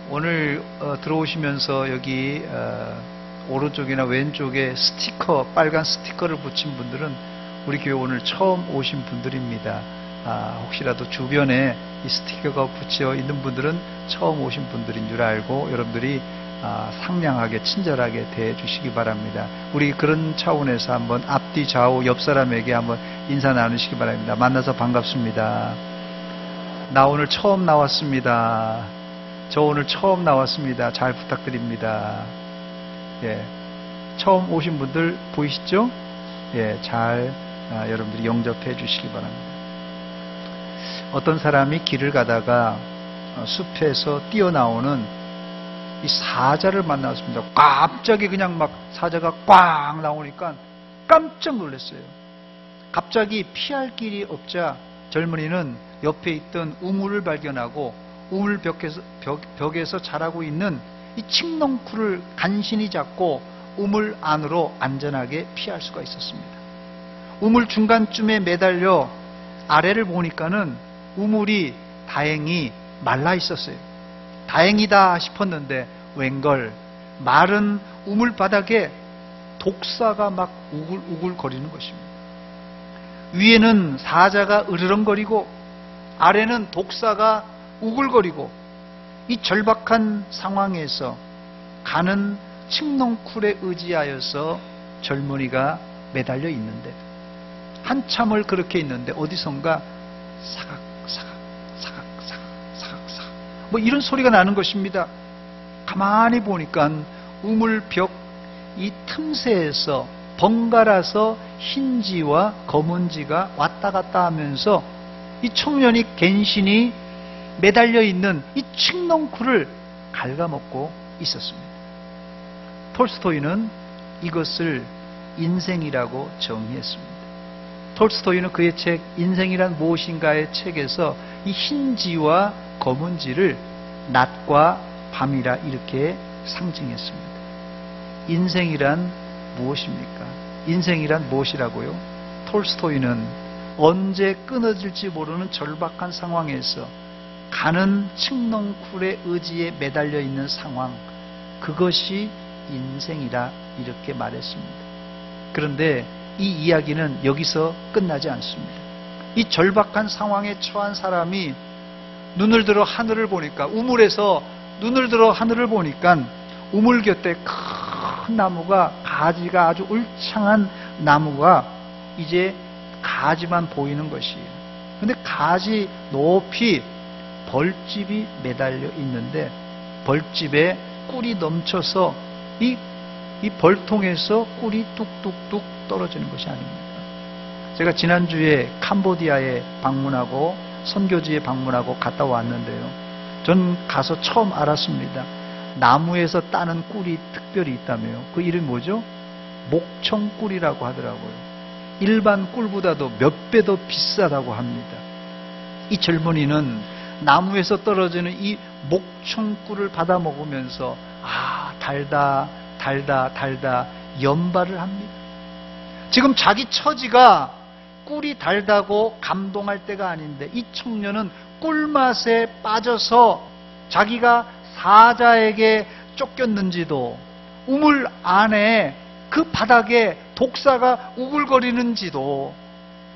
오늘 들어오시면서 여기 오른쪽이나 왼쪽에 스티커, 빨간 스티커를 붙인 분들은 우리 교회 오늘 처음 오신 분들입니다. 혹시라도 주변에 이 스티커가 붙여 있는 분들은 처음 오신 분들인 줄 알고 여러분들이 상냥하게 친절하게 대해 주시기 바랍니다. 우리 그런 차원에서 한번 앞뒤 좌우 옆 사람에게 한번 인사 나누시기 바랍니다. 만나서 반갑습니다. 나 오늘 처음 나왔습니다. 저 오늘 처음 나왔습니다. 잘 부탁드립니다. 예, 처음 오신 분들 보이시죠? 예, 잘 여러분들이 영접해 주시기 바랍니다. 어떤 사람이 길을 가다가 숲에서 뛰어나오는 이 사자를 만났습니다. 갑자기 그냥 막 사자가 꽝 나오니까 깜짝 놀랐어요. 갑자기 피할 길이 없자 젊은이는 옆에 있던 우물을 발견하고 우물 벽에서 자라고 있는 이 칡넝쿨을 간신히 잡고 우물 안으로 안전하게 피할 수가 있었습니다. 우물 중간쯤에 매달려 아래를 보니까는 우물이 다행히 말라 있었어요. 다행이다 싶었는데 웬걸 마른 우물 바닥에 독사가 막 우글우글 거리는 것입니다. 위에는 사자가 으르렁거리고 아래는 독사가 우글거리고 이 절박한 상황에서 가는 칡넝쿨에 의지하여서 젊은이가 매달려 있는데 한참을 그렇게 있는데 어디선가 사각사각 뭐 이런 소리가 나는 것입니다. 가만히 보니까 우물벽 이 틈새에서 번갈아서 흰지와 검은지가 왔다 갔다 하면서 이 청년이 갠신히 매달려 있는 이 칡넝쿨을 갉아먹고 있었습니다. 톨스토이는 이것을 인생이라고 정의했습니다. 톨스토이는 그의 책 인생이란 무엇인가의 책에서 이 흰지와 검은지를 낮과 밤이라 이렇게 상징했습니다. 인생이란 무엇입니까? 인생이란 무엇이라고요? 톨스토이는 언제 끊어질지 모르는 절박한 상황에서 가는 칡넝쿨의 의지에 매달려 있는 상황, 그것이 인생이라 이렇게 말했습니다. 그런데 이 이야기는 여기서 끝나지 않습니다. 이 절박한 상황에 처한 사람이 눈을 들어 하늘을 보니까, 우물에서 눈을 들어 하늘을 보니까 우물 곁에 큰 나무가, 가지가 아주 울창한 나무가 이제 가지만 보이는 것이에요. 그런데 가지 높이 벌집이 매달려 있는데 벌집에 꿀이 넘쳐서 이 벌통에서 꿀이 뚝뚝뚝 떨어지는 것이 아닙니다. 제가 지난주에 캄보디아에 방문하고 선교지에 방문하고 갔다 왔는데요. 전 가서 처음 알았습니다. 나무에서 따는 꿀이 특별히 있다며요. 그 이름이 뭐죠? 목청꿀이라고 하더라고요. 일반 꿀보다도 몇 배 더 비싸다고 합니다. 이 젊은이는 나무에서 떨어지는 이 목청꿀을 받아 먹으면서 달다 연발을 합니다. 지금 자기 처지가 꿀이 달다고 감동할 때가 아닌데 이 청년은 꿀맛에 빠져서 자기가 사자에게 쫓겼는지도, 우물 안에 그 바닥에 독사가 우글거리는지도,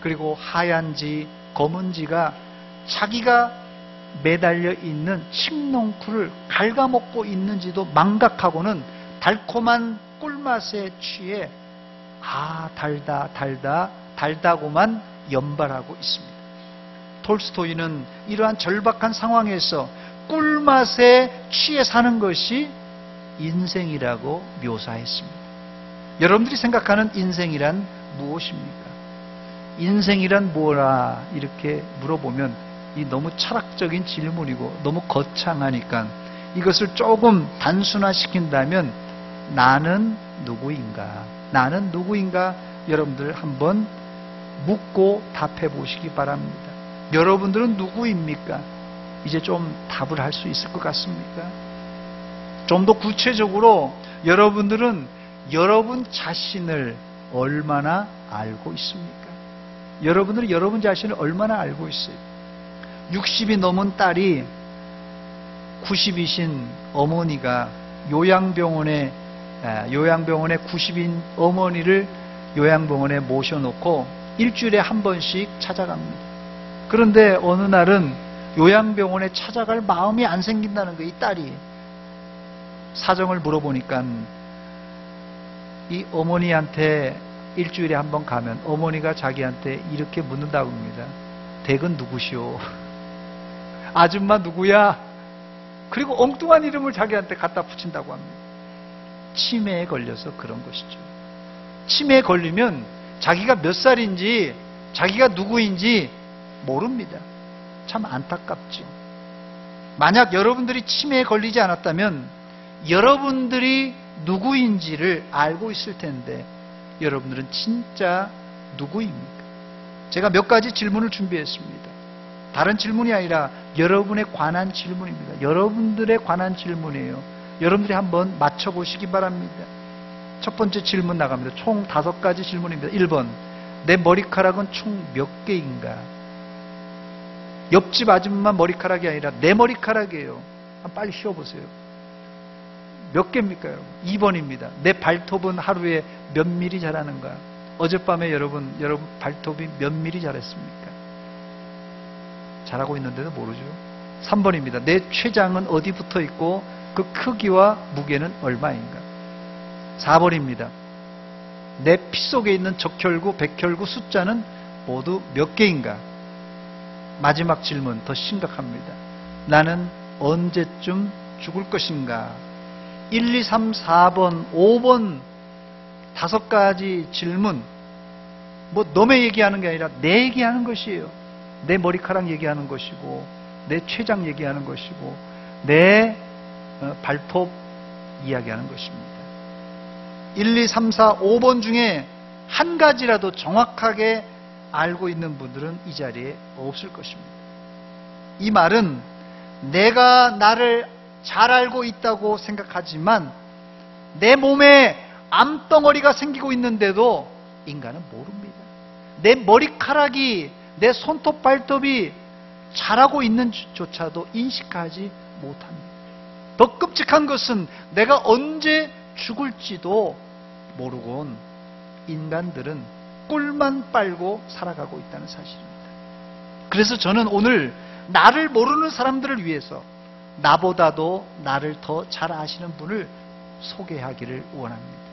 그리고 하얀지 검은지가 자기가 매달려 있는 칡넝쿨을 갉아먹고 있는지도 망각하고는 달콤한 꿀맛에 취해 달다고만 연발하고 있습니다. 톨스토이는 이러한 절박한 상황에서 꿀맛에 취해 사는 것이 인생이라고 묘사했습니다. 여러분들이 생각하는 인생이란 무엇입니까? 인생이란 뭐라 이렇게 물어보면 이 너무 철학적인 질문이고 너무 거창하니까 이것을 조금 단순화시킨다면 나는 누구인가? 나는 누구인가? 여러분들 한번 묻고 답해 보시기 바랍니다. 여러분들은 누구입니까? 이제 좀 답을 할 수 있을 것 같습니까? 좀 더 구체적으로 여러분들은 여러분 자신을 얼마나 알고 있습니까? 여러분들은 여러분 자신을 얼마나 알고 있어요? 60이 넘은 딸이 90이신 어머니가 요양병원에 90인 어머니를 요양병원에 모셔놓고 일주일에 한 번씩 찾아갑니다. 그런데 어느 날은 요양병원에 찾아갈 마음이 안 생긴다는 거예요. 이 딸이. 사정을 물어보니까 이 어머니한테 일주일에 한 번 가면 어머니가 자기한테 이렇게 묻는다고 합니다. 댁은 누구시오? 아줌마 누구야? 그리고 엉뚱한 이름을 자기한테 갖다 붙인다고 합니다. 치매에 걸려서 그런 것이죠. 치매에 걸리면 자기가 몇 살인지 자기가 누구인지 모릅니다. 참 안타깝죠. 만약 여러분들이 치매에 걸리지 않았다면 여러분들이 누구인지를 알고 있을 텐데 여러분들은 진짜 누구입니까? 제가 몇 가지 질문을 준비했습니다. 다른 질문이 아니라 여러분에 관한 질문입니다. 여러분들에 관한 질문이에요. 여러분들이 한번 맞춰보시기 바랍니다. 첫 번째 질문 나갑니다. 총 5가지 질문입니다. 1번, 내 머리카락은 총 몇 개인가? 옆집 아줌마 머리카락이 아니라 내 머리카락이에요. 빨리 씌워보세요. 몇 개입니까, 여러분? 2번입니다. 내 발톱은 하루에 몇 미리 자라는가? 어젯밤에 여러분 발톱이 몇 미리 자랐습니까? 자라고 있는데도 모르죠. 3번입니다. 내 췌장은 어디 붙어 있고 그 크기와 무게는 얼마인가? 4번입니다. 내 피 속에 있는 적혈구, 백혈구 숫자는 모두 몇 개인가? 마지막 질문, 더 심각합니다. 나는 언제쯤 죽을 것인가? 1, 2, 3, 4번, 5번 5가지 질문, 뭐 너의 얘기하는 게 아니라 내 얘기하는 것이에요. 내 머리카락 얘기하는 것이고 내 췌장 얘기하는 것이고 내 발톱 이야기하는 것입니다. 1, 2, 3, 4, 5번 중에 한 가지라도 정확하게 알고 있는 분들은 이 자리에 없을 것입니다. 이 말은 내가 나를 잘 알고 있다고 생각하지만 내 몸에 암덩어리가 생기고 있는데도 인간은 모릅니다. 내 머리카락이, 내 손톱 발톱이 자라고 있는지조차도 인식하지 못합니다. 더 끔찍한 것은 내가 언제 죽을지도 모르곤 인간들은 꿀만 빨고 살아가고 있다는 사실입니다. 그래서 저는 오늘 나를 모르는 사람들을 위해서 나보다도 나를 더 잘 아시는 분을 소개하기를 원합니다.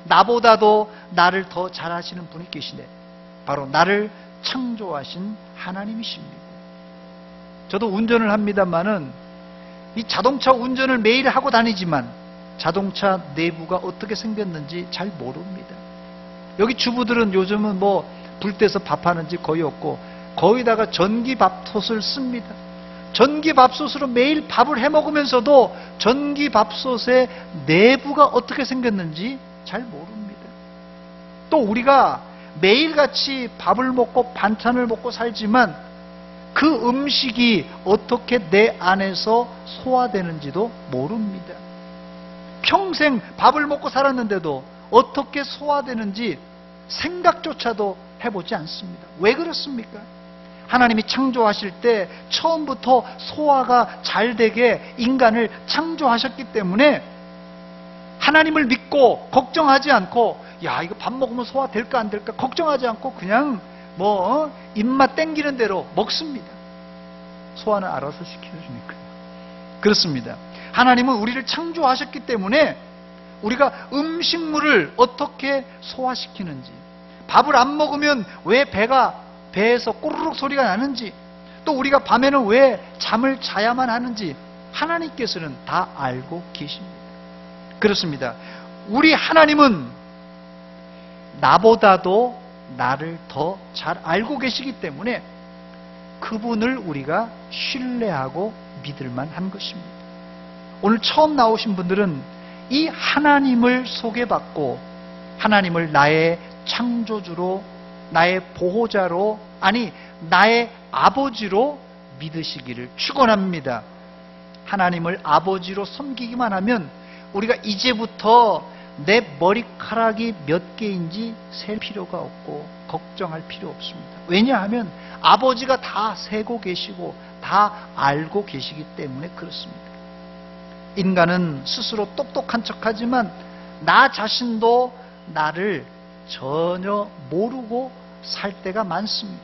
나보다도 나를 더 잘 아시는 분이 계시네. 바로 나를 창조하신 하나님이십니다. 저도 운전을 합니다만은 이 자동차 운전을 매일 하고 다니지만 자동차 내부가 어떻게 생겼는지 잘 모릅니다. 여기 주부들은 요즘은 뭐 불 떼서 밥하는지 거의 없고 거기다가 전기밥솥을 씁니다. 전기밥솥으로 매일 밥을 해 먹으면서도 전기밥솥의 내부가 어떻게 생겼는지 잘 모릅니다. 또 우리가 매일같이 밥을 먹고 반찬을 먹고 살지만 그 음식이 어떻게 내 안에서 소화되는지도 모릅니다. 평생 밥을 먹고 살았는데도 어떻게 소화되는지 생각조차도 해보지 않습니다. 왜 그렇습니까? 하나님이 창조하실 때 처음부터 소화가 잘 되게 인간을 창조하셨기 때문에 하나님을 믿고 걱정하지 않고 야 이거 밥 먹으면 소화될까 안 될까 걱정하지 않고 그냥 뭐 입맛 땡기는 대로 먹습니다. 소화는 알아서 시켜주니까요. 그렇습니다. 하나님은 우리를 창조하셨기 때문에 우리가 음식물을 어떻게 소화시키는지, 밥을 안 먹으면 왜 배에서 꼬르륵 소리가 나는지, 또 우리가 밤에는 왜 잠을 자야만 하는지 하나님께서는 다 알고 계십니다. 그렇습니다. 우리 하나님은 나보다도 나를 더 잘 알고 계시기 때문에 그분을 우리가 신뢰하고 믿을만 한 것입니다. 오늘 처음 나오신 분들은 이 하나님을 소개받고 하나님을 나의 창조주로, 나의 보호자로, 아니 나의 아버지로 믿으시기를 축원합니다. 하나님을 아버지로 섬기기만 하면 우리가 이제부터 내 머리카락이 몇 개인지 셀 필요가 없고 걱정할 필요 없습니다. 왜냐하면 아버지가 다 세고 계시고 다 알고 계시기 때문에 그렇습니다. 인간은 스스로 똑똑한 척하지만 나 자신도 나를 전혀 모르고 살 때가 많습니다.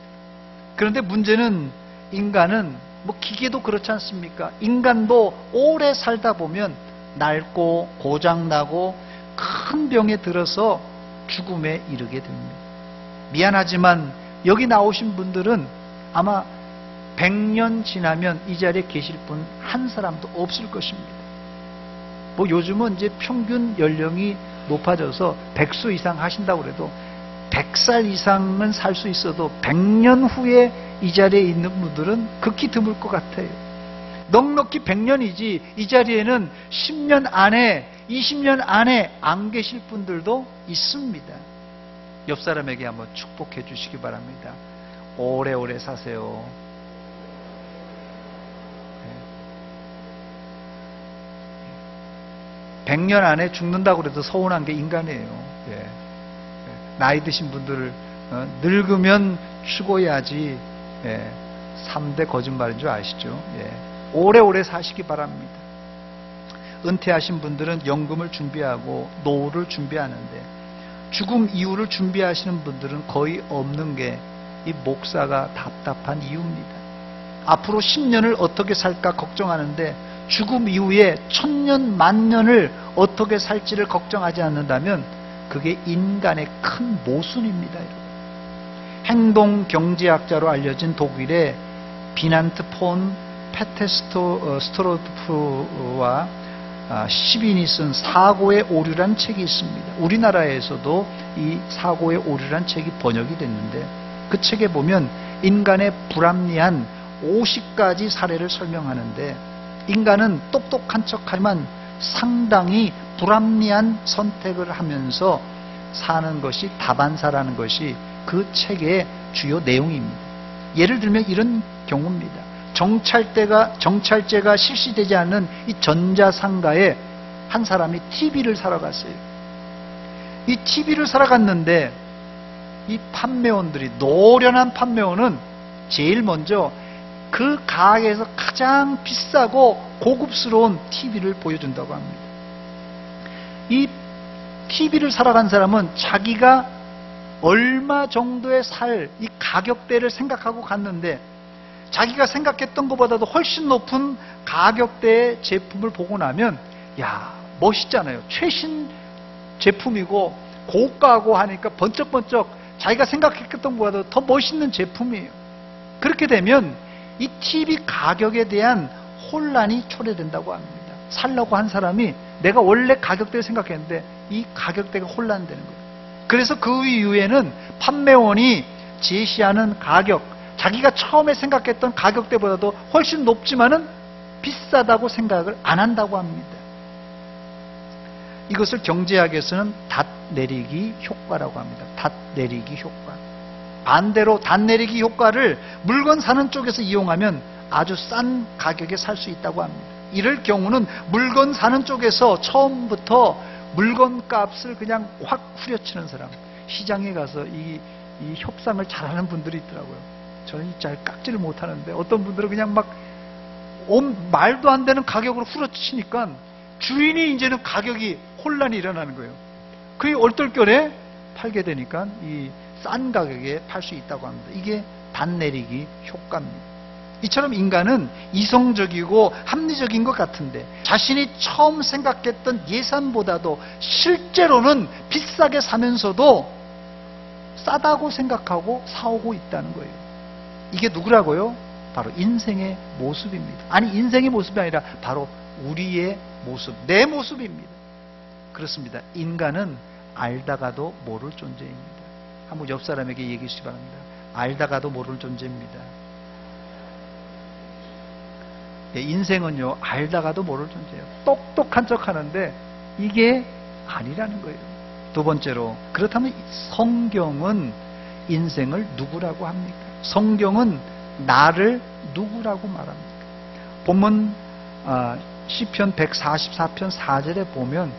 그런데 문제는 인간은 기계도 그렇지 않습니까? 인간도 오래 살다 보면 낡고 고장나고 큰 병에 들어서 죽음에 이르게 됩니다. 미안하지만 여기 나오신 분들은 아마 100년 지나면 이 자리에 계실 분 한 사람도 없을 것입니다. 요즘은 이제 평균 연령이 높아져서 100수 이상 하신다고 그래도 100살 이상은 살 수 있어도 100년 후에 이 자리에 있는 분들은 극히 드물 것 같아요. 넉넉히 100년이지 이 자리에는 10년 안에 20년 안에 안 계실 분들도 있습니다. 옆 사람에게 한번 축복해 주시기 바랍니다. 오래오래 사세요. 100년 안에 죽는다고 해도 서운한 게 인간이에요. 나이 드신 분들을 늙으면 죽어야지 3대 거짓말인 줄 아시죠? 오래오래 사시기 바랍니다. 은퇴하신 분들은 연금을 준비하고 노후를 준비하는데 죽음 이후를 준비하시는 분들은 거의 없는 게 이 목사가 답답한 이유입니다. 앞으로 10년을 어떻게 살까 걱정하는데 죽음 이후에 1000년, 만년을 어떻게 살지를 걱정하지 않는다면 그게 인간의 큰 모순입니다. 행동경제학자로 알려진 독일의 비난트 폰 페테스토스트로프와 시빈이 쓴 사고의 오류란 책이 있습니다. 우리나라에서도 이 사고의 오류란 책이 번역이 됐는데 그 책에 보면 인간의 불합리한 50가지 사례를 설명하는데 인간은 똑똑한 척하지만 상당히 불합리한 선택을 하면서 사는 것이 다반사라는 것이 그 책의 주요 내용입니다. 예를 들면 이런 경우입니다. 정찰제가 실시되지 않는 이 전자상가에 한 사람이 TV를 사러 갔어요. 이 TV를 사러 갔는데 이 판매원들이, 노련한 판매원은 제일 먼저 그 가게에서 가장 비싸고 고급스러운 TV를 보여준다고 합니다. 이 TV를 사러 간 사람은 자기가 얼마 정도에 살 이 가격대를 생각하고 갔는데 자기가 생각했던 것보다도 훨씬 높은 가격대의 제품을 보고 나면 야, 멋있잖아요. 최신 제품이고 고가고 하니까 번쩍번쩍 자기가 생각했던 것보다도 더 멋있는 제품이에요. 그렇게 되면 이 TV 가격에 대한 혼란이 초래된다고 합니다. 살려고 한 사람이 내가 원래 가격대를 생각했는데 이 가격대가 혼란되는 거예요. 그래서 그 이후에는 판매원이 제시하는 가격, 자기가 처음에 생각했던 가격대보다도 훨씬 높지만은 비싸다고 생각을 안 한다고 합니다. 이것을 경제학에서는 닷 내리기 효과라고 합니다. 닷 내리기 효과. 반대로 닷 내리기 효과를 물건 사는 쪽에서 이용하면 아주 싼 가격에 살 수 있다고 합니다. 이럴 경우는 물건 사는 쪽에서 처음부터 물건 값을 그냥 확 후려치는 사람, 시장에 가서 이 협상을 잘하는 분들이 있더라고요. 저는 잘 깎지를 못하는데 어떤 분들은 그냥 막 말도 안 되는 가격으로 후려치니까 주인이 이제는 가격이 혼란이 일어나는 거예요. 그게 얼떨결에 팔게 되니까 이 싼 가격에 팔 수 있다고 합니다. 이게 닷 내리기 효과입니다. 이처럼 인간은 이성적이고 합리적인 것 같은데 자신이 처음 생각했던 예산보다도 실제로는 비싸게 사면서도 싸다고 생각하고 사오고 있다는 거예요. 이게 누구라고요? 바로 인생의 모습입니다. 아니, 인생의 모습이 아니라 바로 우리의 모습, 내 모습입니다. 그렇습니다. 인간은 알다가도 모를 존재입니다. 한번 옆 사람에게 얘기해 주시기 바랍니다. 알다가도 모를 존재입니다. 인생은요, 알다가도 모를 존재예요. 똑똑한 척 하는데 이게 아니라는 거예요. 두 번째로, 그렇다면 성경은 인생을 누구라고 합니까? 성경은 나를 누구라고 말합니까? 본문 시편 144편 4절에 보면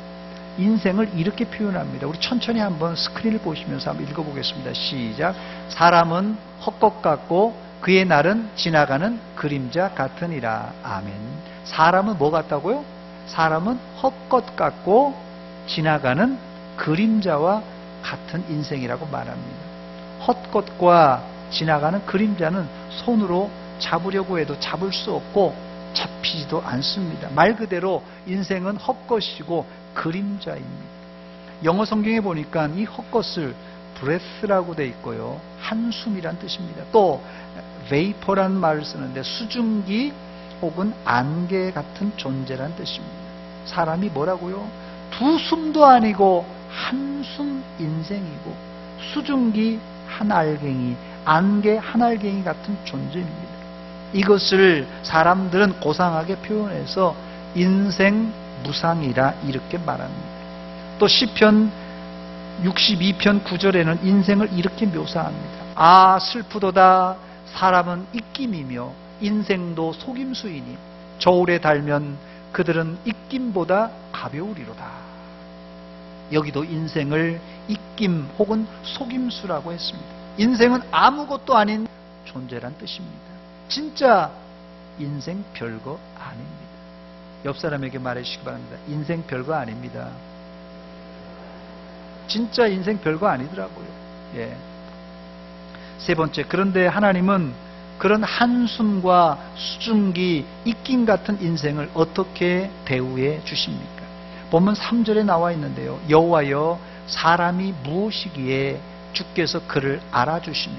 인생을 이렇게 표현합니다. 우리 천천히 한번 스크린을 보시면서 한번 읽어보겠습니다. 시작. 사람은 헛것 같고 그의 날은 지나가는 그림자 같으니라. 아멘. 사람은 뭐 같다고요? 사람은 헛것 같고 지나가는 그림자와 같은 인생이라고 말합니다. 헛것과 지나가는 그림자는 손으로 잡으려고 해도 잡을 수 없고 잡히지도 않습니다. 말 그대로 인생은 헛것이고 그림자입니다. 영어 성경에 보니까 이 헛것을 breath라고 돼 있고요. 한숨이란 뜻입니다. 또 vapor라는 말을 쓰는데 수증기 혹은 안개 같은 존재란 뜻입니다. 사람이 뭐라고요? 두 숨도 아니고 한숨 인생이고 수증기 한 알갱이, 안개 한 알갱이 같은 존재입니다. 이것을 사람들은 고상하게 표현해서 인생 무상이라 이렇게 말합니다. 또 시편 62편 9절에는 인생을 이렇게 묘사합니다. 아 슬프도다 사람은 입김이며 인생도 속임수이니 저울에 달면 그들은 입김보다 가벼우리로다. 여기도 인생을 입김 혹은 속임수라고 했습니다. 인생은 아무것도 아닌 존재란 뜻입니다. 진짜 인생 별거 아닙니다. 옆 사람에게 말해주시기 바랍니다. 인생 별거 아닙니다. 진짜 인생 별거 아니더라고요. 예. 세 번째, 그런데 하나님은 그런 한숨과 수증기, 입김 같은 인생을 어떻게 대우해 주십니까? 본문 3절에 나와 있는데요. 여호와여 사람이 무엇이기에 주께서 그를 알아주시며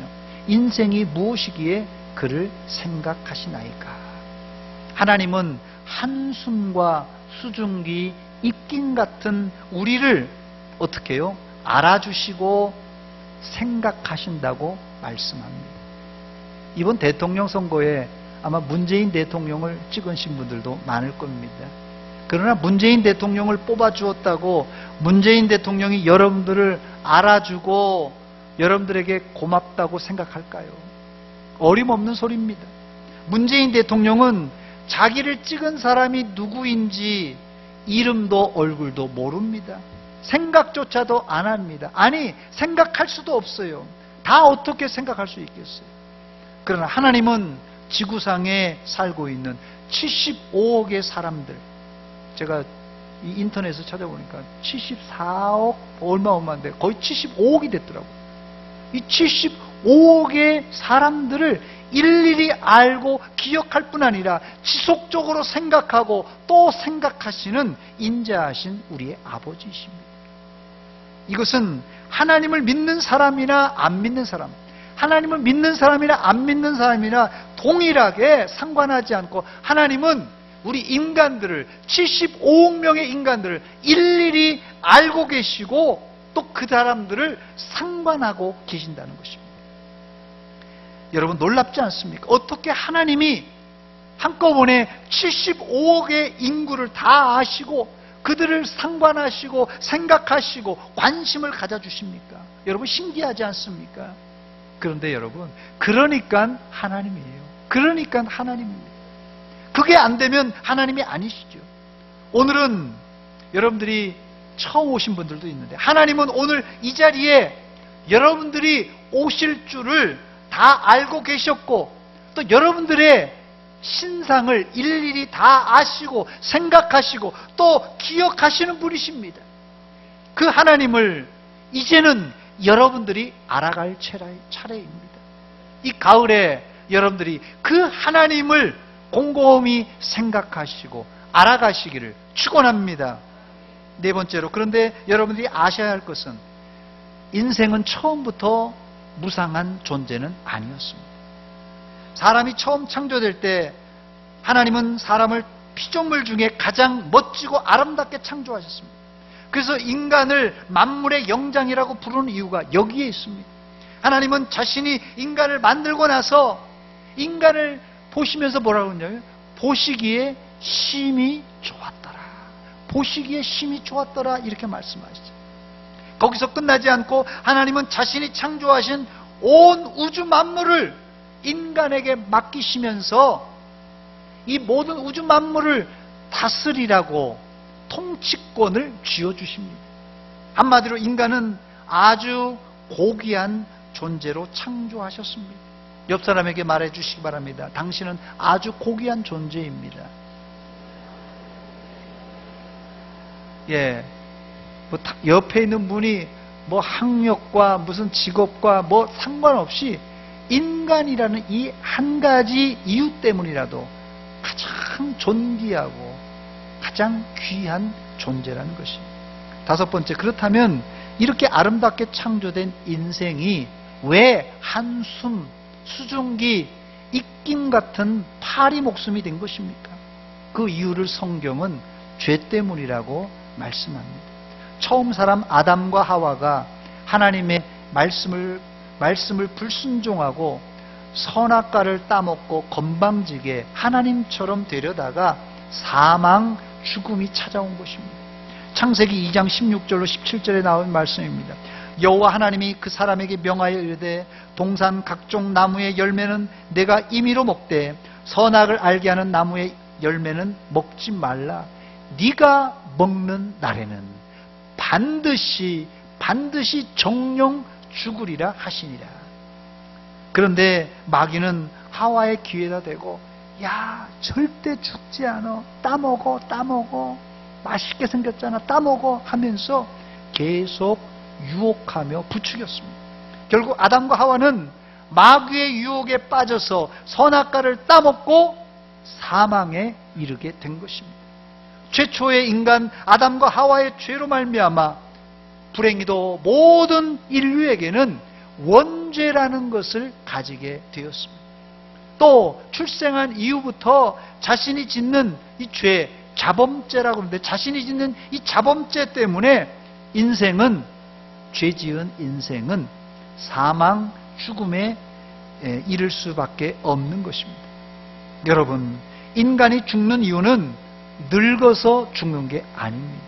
인생이 무엇이기에 그를 생각하시나이까. 하나님은 한숨과 수증기, 입김 같은 우리를 어떻게 해요? 알아주시고 생각하신다고 말씀합니다. 이번 대통령 선거에 아마 문재인 대통령을 찍으신 분들도 많을 겁니다. 그러나 문재인 대통령을 뽑아주었다고 문재인 대통령이 여러분들을 알아주고 여러분들에게 고맙다고 생각할까요? 어림없는 소리입니다. 문재인 대통령은 자기를 찍은 사람이 누구인지 이름도 얼굴도 모릅니다. 생각조차도 안 합니다. 아니, 생각할 수도 없어요. 다 어떻게 생각할 수 있겠어요? 그러나 하나님은 지구상에 살고 있는 75억의 사람들, 제가 이 인터넷에서 찾아보니까 74억 얼마인데 거의 75억이 됐더라고요. 이 75억의 사람들을 일일이 알고 기억할 뿐 아니라 지속적으로 생각하고 또 생각하시는 인자하신 우리의 아버지이십니다. 이것은 하나님을 믿는 사람이나 안 믿는 사람, 하나님을 믿는 사람이나 안 믿는 사람이나 동일하게 상관하지 않고 하나님은 우리 인간들을 75억 명의 인간들을 일일이 알고 계시고 또 그 사람들을 상관하고 계신다는 것입니다. 여러분 놀랍지 않습니까? 어떻게 하나님이 한꺼번에 75억의 인구를 다 아시고 그들을 상관하시고 생각하시고 관심을 가져주십니까? 여러분 신기하지 않습니까? 그런데 여러분 그러니까 하나님이에요. 그러니까 하나님입니다. 그게 안 되면 하나님이 아니시죠. 오늘은 여러분들이 처음 오신 분들도 있는데 하나님은 오늘 이 자리에 여러분들이 오실 줄을 다 알고 계셨고 또 여러분들의 신상을 일일이 다 아시고 생각하시고 또 기억하시는 분이십니다. 그 하나님을 이제는 여러분들이 알아갈 차례입니다. 이 가을에 여러분들이 그 하나님을 곰곰이 생각하시고 알아가시기를 축원합니다. 네 번째로, 그런데 여러분들이 아셔야 할 것은 인생은 처음부터 무상한 존재는 아니었습니다. 사람이 처음 창조될 때 하나님은 사람을 피조물 중에 가장 멋지고 아름답게 창조하셨습니다. 그래서 인간을 만물의 영장이라고 부르는 이유가 여기에 있습니다. 하나님은 자신이 인간을 만들고 나서 인간을 보시면서 뭐라고 하냐면 보시기에 심히 좋았더라. 보시기에 심히 좋았더라 이렇게 말씀하시죠. 거기서 끝나지 않고 하나님은 자신이 창조하신 온 우주 만물을 인간에게 맡기시면서 이 모든 우주 만물을 다스리라고 통치권을 쥐어주십니다. 한마디로 인간은 아주 고귀한 존재로 창조하셨습니다. 옆 사람에게 말해주시기 바랍니다. 당신은 아주 고귀한 존재입니다. 예, 옆에 있는 분이 학력과 무슨 직업과 상관없이 인간이라는 이 한 가지 이유 때문이라도 가장 존귀하고 가장 귀한 존재라는 것입니다. 다섯 번째, 그렇다면 이렇게 아름답게 창조된 인생이 왜 한숨, 수증기, 입김 같은 파리 목숨이 된 것입니까? 그 이유를 성경은 죄 때문이라고 말씀합니다. 처음 사람 아담과 하와가 하나님의 말씀을 불순종하고 선악과를 따먹고 건방지게 하나님처럼 되려다가 사망, 죽음이 찾아온 것입니다. 창세기 2장 16절로 17절에 나온 말씀입니다. 여호와 하나님이 그 사람에게 명하여 이르되 동산 각종 나무의 열매는 내가 임의로 먹되 선악을 알게 하는 나무의 열매는 먹지 말라. 네가 먹는 날에는 반드시 정령 죽으리라 하시니라. 그런데 마귀는 하와의 귀에다 대고 야, 절대 죽지 않아. 따먹어. 맛있게 생겼잖아. 따먹어 하면서 계속 유혹하며 부추겼습니다. 결국 아담과 하와는 마귀의 유혹에 빠져서 선악과를 따먹고 사망에 이르게 된 것입니다. 최초의 인간 아담과 하와의 죄로 말미암아 불행히도 모든 인류에게는 원죄라는 것을 가지게 되었습니다. 또 출생한 이후부터 자신이 짓는 이 죄, 자범죄라고 하는데 자신이 짓는 이 자범죄 때문에 인생은, 죄 지은 인생은 사망, 죽음에 이를 수밖에 없는 것입니다. 여러분, 인간이 죽는 이유는 늙어서 죽는 게 아닙니다.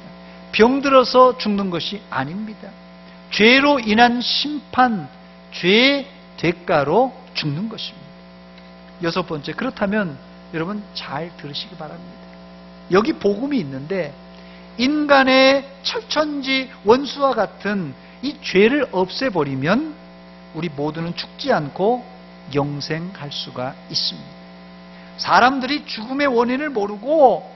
병들어서 죽는 것이 아닙니다. 죄로 인한 심판, 죄의 대가로 죽는 것입니다. 여섯 번째, 그렇다면 여러분 잘 들으시기 바랍니다. 여기 복음이 있는데 인간의 철천지 원수와 같은 이 죄를 없애버리면 우리 모두는 죽지 않고 영생할 수가 있습니다. 사람들이 죽음의 원인을 모르고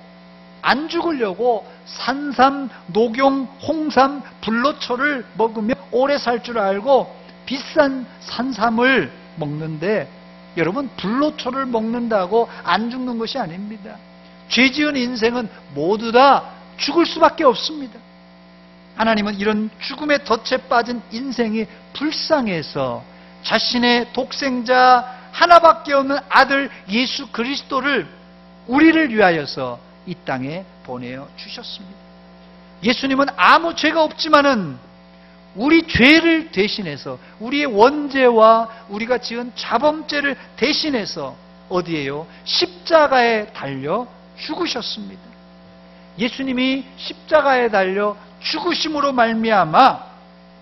안 죽으려고 산삼, 녹용, 홍삼, 불로초를 먹으며 오래 살 줄 알고 비싼 산삼을 먹는데 여러분, 불로초를 먹는다고 안 죽는 것이 아닙니다. 죄 지은 인생은 모두 다 죽을 수밖에 없습니다. 하나님은 이런 죽음의 덫에 빠진 인생이 불쌍해서 자신의 독생자 하나밖에 없는 아들 예수 그리스도를 우리를 위하여서 이 땅에 보내어 주셨습니다. 예수님은 아무 죄가 없지만은 우리 죄를 대신해서 우리의 원죄와 우리가 지은 자범죄를 대신해서 어디에요? 십자가에 달려 죽으셨습니다. 예수님이 십자가에 달려 죽으심으로 말미암아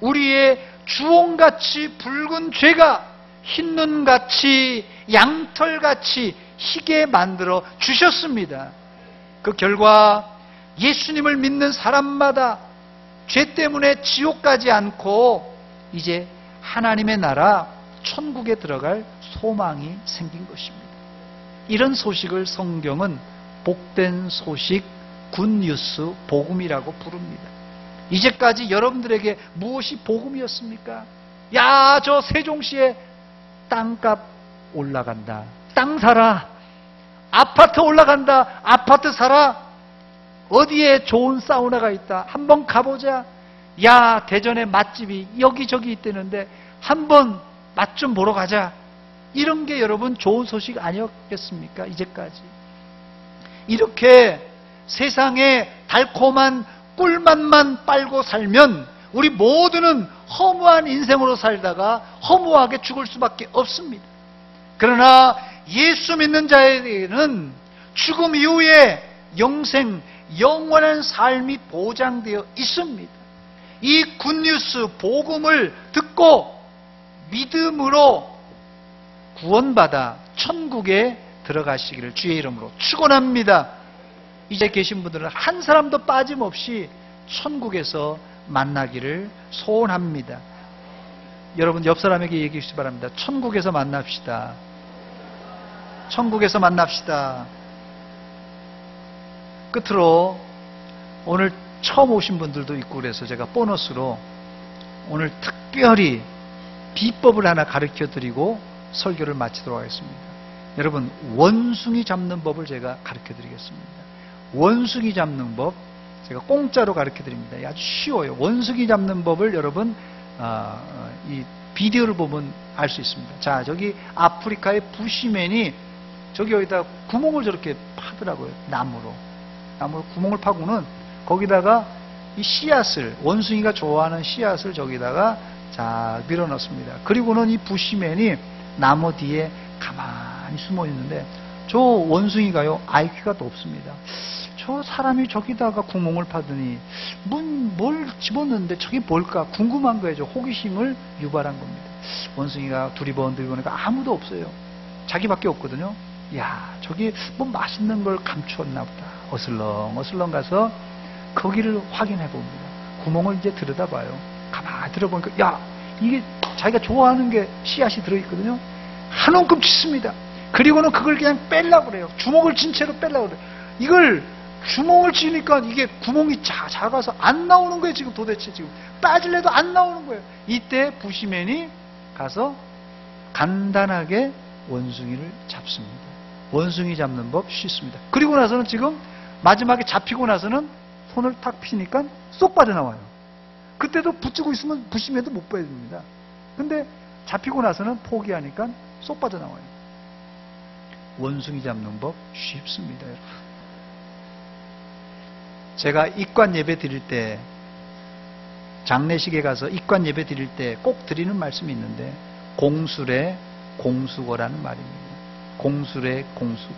우리의 주홍같이 붉은 죄가 흰눈같이 양털같이 희게 만들어 주셨습니다. 그 결과 예수님을 믿는 사람마다 죄 때문에 지옥 가지 않고 이제 하나님의 나라 천국에 들어갈 소망이 생긴 것입니다. 이런 소식을 성경은 복된 소식, 굿뉴스, 복음이라고 부릅니다. 이제까지 여러분들에게 무엇이 복음이었습니까? 야, 저 세종시에 땅값 올라간다. 땅 사라. 아파트 올라간다. 아파트 사라. 어디에 좋은 사우나가 있다. 한번 가보자. 야, 대전에 맛집이 여기저기 있다는데 한번 맛 좀 보러 가자. 이런 게 여러분 좋은 소식 아니었겠습니까? 이제까지. 이렇게 세상에 달콤한 꿀맛만 빨고 살면 우리 모두는 허무한 인생으로 살다가 허무하게 죽을 수밖에 없습니다. 그러나 예수 믿는 자에게는 죽음 이후에 영생, 영원한 삶이 보장되어 있습니다. 이 굿뉴스, 복음을 듣고 믿음으로 구원받아 천국에 들어가시기를 주의 이름으로 축원합니다. 이제 계신 분들은 한 사람도 빠짐없이 천국에서 만나기를 소원합니다. 여러분 옆 사람에게 얘기해 주시기 바랍니다. 천국에서 만납시다. 천국에서 만납시다. 끝으로 오늘 처음 오신 분들도 있고 그래서 제가 보너스로 오늘 특별히 비법을 하나 가르쳐 드리고 설교를 마치도록 하겠습니다. 여러분, 원숭이 잡는 법을 제가 가르쳐 드리겠습니다. 원숭이 잡는 법 제가 공짜로 가르쳐 드립니다. 아주 쉬워요. 원숭이 잡는 법을 여러분 이 비디오를 보면 알 수 있습니다. 자, 저기 아프리카의 부시맨이 저기 여기다 구멍을 저렇게 파더라고요. 나무로 구멍을 파고는 거기다가 이 씨앗을, 원숭이가 좋아하는 씨앗을 저기다가 자 밀어넣습니다. 그리고는 이 부시맨이 나무 뒤에 가만히 숨어 있는데 저 원숭이가요 IQ가 높습니다. 저 사람이 저기다가 구멍을 파더니 뭘 집었는데 저게 뭘까 궁금한 거예요. 저 호기심을 유발한 겁니다. 원숭이가 두리번두리번하니까 아무도 없어요. 자기밖에 없거든요. 야, 저기 뭐 맛있는 걸 감추었나 보다. 어슬렁 가서 거기를 확인해 봅니다. 구멍을 이제 들여다봐요. 가만히 들어보니까 야, 이게 자기가 좋아하는 게 씨앗이 들어있거든요. 한 움큼 찢습니다. 그리고는 그걸 그냥 빼려고 그래요. 주먹을 쥔 채로 빼려고 그래요. 이걸 주먹을 쥐니까 이게 구멍이 작아서 안 나오는 거예요. 지금 도대체 지금 빠질래도 안 나오는 거예요. 이때 부시맨이 가서 간단하게 원숭이를 잡습니다. 원숭이 잡는 법 쉽습니다. 그리고 나서는 지금 마지막에 잡히고 나서는 손을 탁 피니까 쏙 빠져나와요. 그때도 붙이고 있으면 부시맨도 못 빼줍니다. 근데 잡히고 나서는 포기하니까 쏙 빠져나와요. 원숭이 잡는 법 쉽습니다, 여러분. 제가 입관 예배 드릴 때, 장례식에 가서 입관 예배 드릴 때 꼭 드리는 말씀이 있는데, 공술의 공수거라는 말입니다. 공술의 공수거.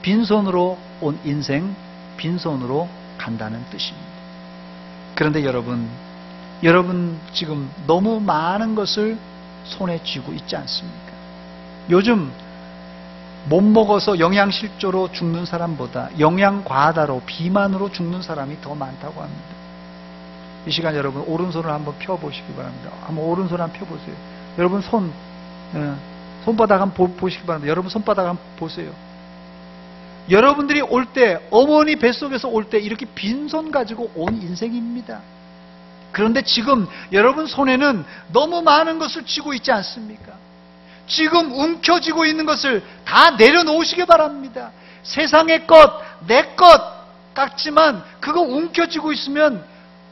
빈손으로 온 인생, 빈손으로 간다는 뜻입니다. 그런데 여러분 지금 너무 많은 것을 손에 쥐고 있지 않습니까? 요즘 못 먹어서 영양실조로 죽는 사람보다 영양 과다로 비만으로 죽는 사람이 더 많다고 합니다. 이 시간 여러분 오른손을 한번 펴보시기 바랍니다. 한번 오른손 한번 펴보세요. 여러분 손바닥 한번 보시기 바랍니다. 여러분 손바닥 한번 보세요. 여러분들이 올 때, 어머니 뱃속에서 올 때 이렇게 빈손 가지고 온 인생입니다. 그런데 지금 여러분 손에는 너무 많은 것을 쥐고 있지 않습니까? 지금 움켜쥐고 있는 것을 다 내려놓으시기 바랍니다. 세상의 것, 내 것 같지만 그거 움켜쥐고 있으면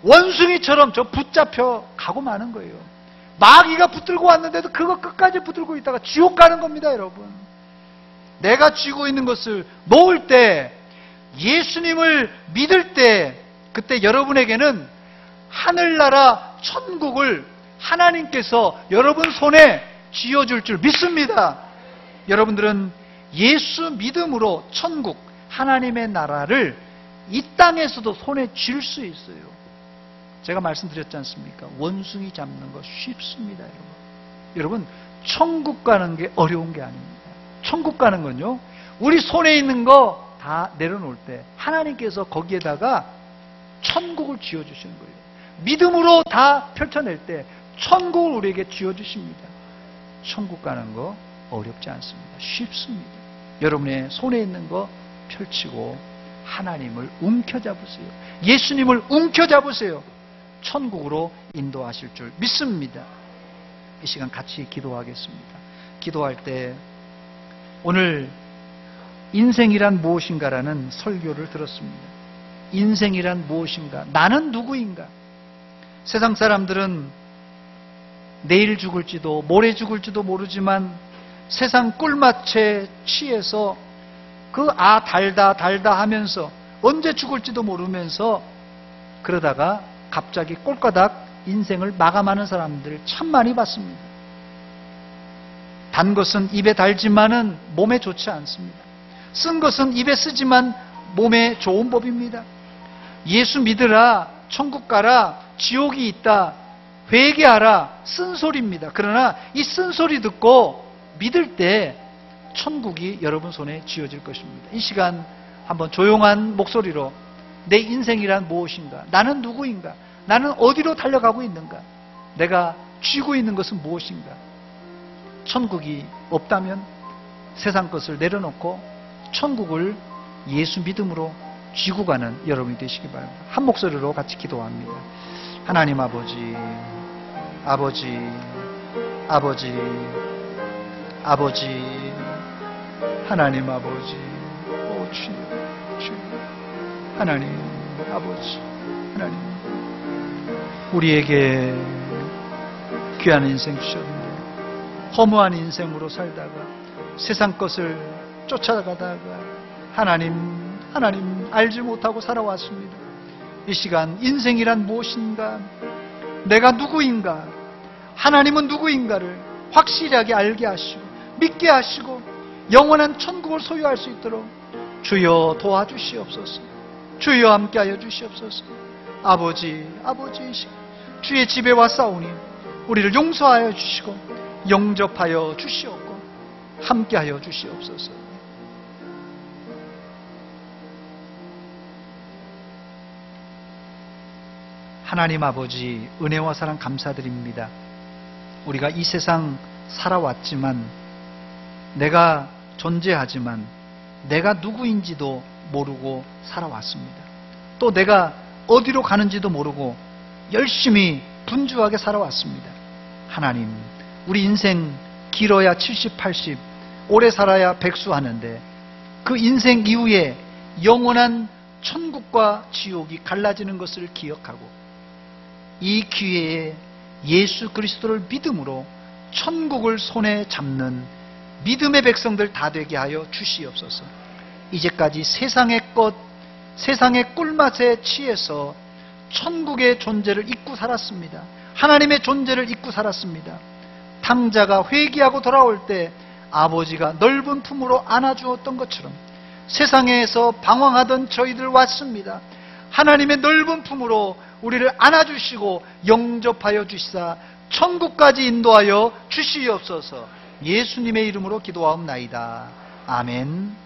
원숭이처럼 저 붙잡혀 가고 마는 거예요. 마귀가 붙들고 왔는데도 그거 끝까지 붙들고 있다가 지옥 가는 겁니다, 여러분. 내가 쥐고 있는 것을 놓을 때, 예수님을 믿을 때, 그때 여러분에게는 하늘나라 천국을 하나님께서 여러분 손에 쥐어줄 줄 믿습니다. 여러분들은 예수 믿음으로 천국, 하나님의 나라를 이 땅에서도 손에 쥘 수 있어요. 제가 말씀드렸지 않습니까? 원숭이 잡는 거 쉽습니다, 여러분. 여러분, 천국 가는 게 어려운 게 아닙니다. 천국 가는 건요, 우리 손에 있는 거 다 내려놓을 때 하나님께서 거기에다가 천국을 쥐어주시는 거예요. 믿음으로 다 펼쳐낼 때 천국을 우리에게 쥐어주십니다. 천국 가는 거 어렵지 않습니다. 쉽습니다. 여러분의 손에 있는 거 펼치고 하나님을 움켜잡으세요. 예수님을 움켜잡으세요. 천국으로 인도하실 줄 믿습니다. 이 시간 같이 기도하겠습니다. 기도할 때 오늘 인생이란 무엇인가라는 설교를 들었습니다. 인생이란 무엇인가? 나는 누구인가? 세상 사람들은 내일 죽을지도 모레 죽을지도 모르지만 세상 꿀맛에 취해서 달다 하면서 언제 죽을지도 모르면서 그러다가 갑자기 꼴까닥 인생을 마감하는 사람들을 참 많이 봤습니다. 단 것은 입에 달지만은 몸에 좋지 않습니다. 쓴 것은 입에 쓰지만 몸에 좋은 법입니다. 예수 믿으라, 천국 가라, 지옥이 있다, 회개하라, 쓴소리입니다. 그러나 이 쓴소리 듣고 믿을 때 천국이 여러분 손에 쥐어질 것입니다. 이 시간 한번 조용한 목소리로 내 인생이란 무엇인가? 나는 누구인가? 나는 어디로 달려가고 있는가? 내가 쥐고 있는 것은 무엇인가? 천국이 없다면 세상 것을 내려놓고 천국을 예수 믿음으로 쥐고 가는 여러분이 되시기 바랍니다. 한 목소리로 같이 기도합니다. 하나님 아버지, 아버지, 아버지, 아버지, 하나님 아버지, 오 주여, 하나님 아버지, 하나님, 우리에게 귀한 인생 주셨는데 허무한 인생으로 살다가 세상 것을 쫓아가다가 하나님 알지 못하고 살아왔습니다. 이 시간 인생이란 무엇인가, 내가 누구인가, 하나님은 누구인가를 확실하게 알게 하시고 믿게 하시고 영원한 천국을 소유할 수 있도록 주여 도와주시옵소서. 주여 함께하여 주시옵소서. 아버지, 주의 집에 왔사오니 우리를 용서하여 주시고 영접하여 주시옵고 함께하여 주시옵소서. 하나님 아버지, 은혜와 사랑 감사드립니다. 우리가 이 세상 살아왔지만, 내가 존재하지만 내가 누구인지도 모르고 살아왔습니다. 또 내가 어디로 가는지도 모르고 열심히 분주하게 살아왔습니다. 하나님, 우리 인생 길어야 70, 80, 오래 살아야 100수 하는데 그 인생 이후에 영원한 천국과 지옥이 갈라지는 것을 기억하고 이 기회에 예수 그리스도를 믿음으로 천국을 손에 잡는 믿음의 백성들 다 되게 하여 주시옵소서. 이제까지 세상의 것, 세상의 꿀맛에 취해서 천국의 존재를 잊고 살았습니다. 하나님의 존재를 잊고 살았습니다. 탕자가 회개하고 돌아올 때 아버지가 넓은 품으로 안아주었던 것처럼 세상에서 방황하던 저희들 왔습니다. 하나님의 넓은 품으로 우리를 안아주시고 영접하여 주시사 천국까지 인도하여 주시옵소서. 예수님의 이름으로 기도하옵나이다. 아멘.